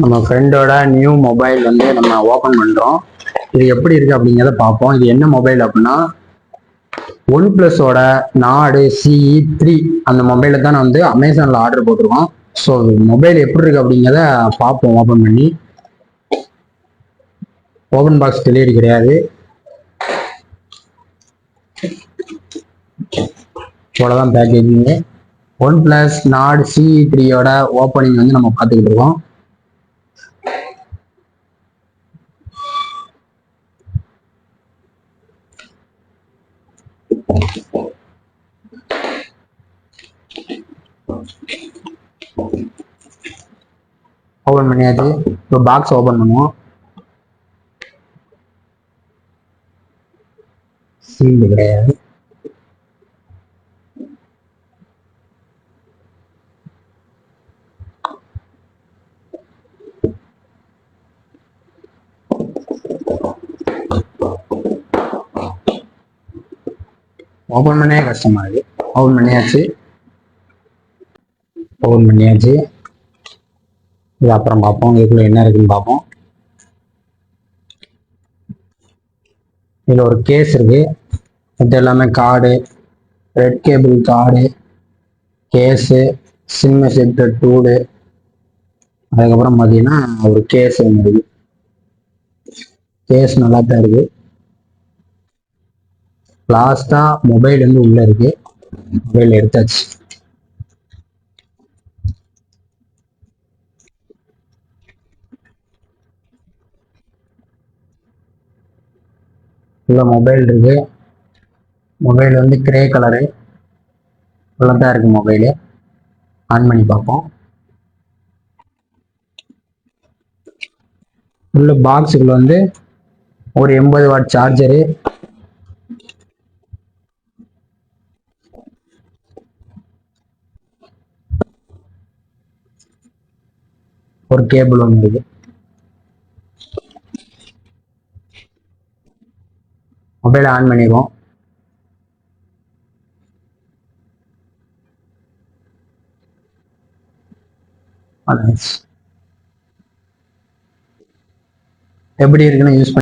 நம்ம ஃப்ரெண்டோட new mobile வந்து நம்ம ஓப்பன் பண்ணுறோம். இது எப்படி இருக்கு அப்படிங்கிறத பார்ப்போம். இது என்ன மொபைல் அப்படின்னா ஒன் பிளஸோட நாடு CE3 அந்த மொபைலை தான் நான் வந்து அமேசானில் ஆர்டர் போட்டிருக்கோம். ஸோ மொபைல் எப்படி இருக்கு அப்படிங்கிறத பார்ப்போம். ஓப்பன் பண்ணி ஓப்பன் பாக்ஸ் டெலிவரி கிடையாது. இவ்வளோதான் பேக்கேஜிங்கு. ஒன் பிளஸ் நாடு CE3யோட ஓப்பனிங் வந்து நம்ம பார்த்துக்கிட்டு இருக்கோம். ஓப்பன் பண்ணியாச்சு. இப்போ பாக்ஸ் ஓப்பன் பண்ணுவோம். சீல்டு கிடையாது. ஓப்பன் பண்ணே கஷ்டமா இருக்கு. ஓப்பன் பண்ணியாச்சு. இது அப்புறம் பார்ப்போம். இதுக்குள்ள என்ன இருக்குன்னு பார்ப்போம். இதுல ஒரு கேஸ் இருக்கு. இது எல்லாமே card, red cable card, case, sim ejector tool, அதுக்கப்புறம் பார்த்தீங்கன்னா ஒரு கேஸ் ஒன்று இருக்கு. கேஸ் நல்லா தான் இருக்கு. லாஸ்டா மொபைல் வந்து உள்ள இருக்கு. மொபைல் எடுத்தாச்சு. உள்ள மொபைல் இருக்கு. மொபைல் வந்து கிரே கலரு உள்ளதான் இருக்கு. மொபைலு ஆன் பண்ணி பார்ப்போம். உள்ள பாக்ஸுக்குள்ள வந்து ஒரு 80 வாட் சார்ஜரு, ஒரு கேபிள் ஒன்று இருக்கு. மொபைலை ஆன் பண்ணிடுவோம். எப்படி இருக்குன்னு யூஸ்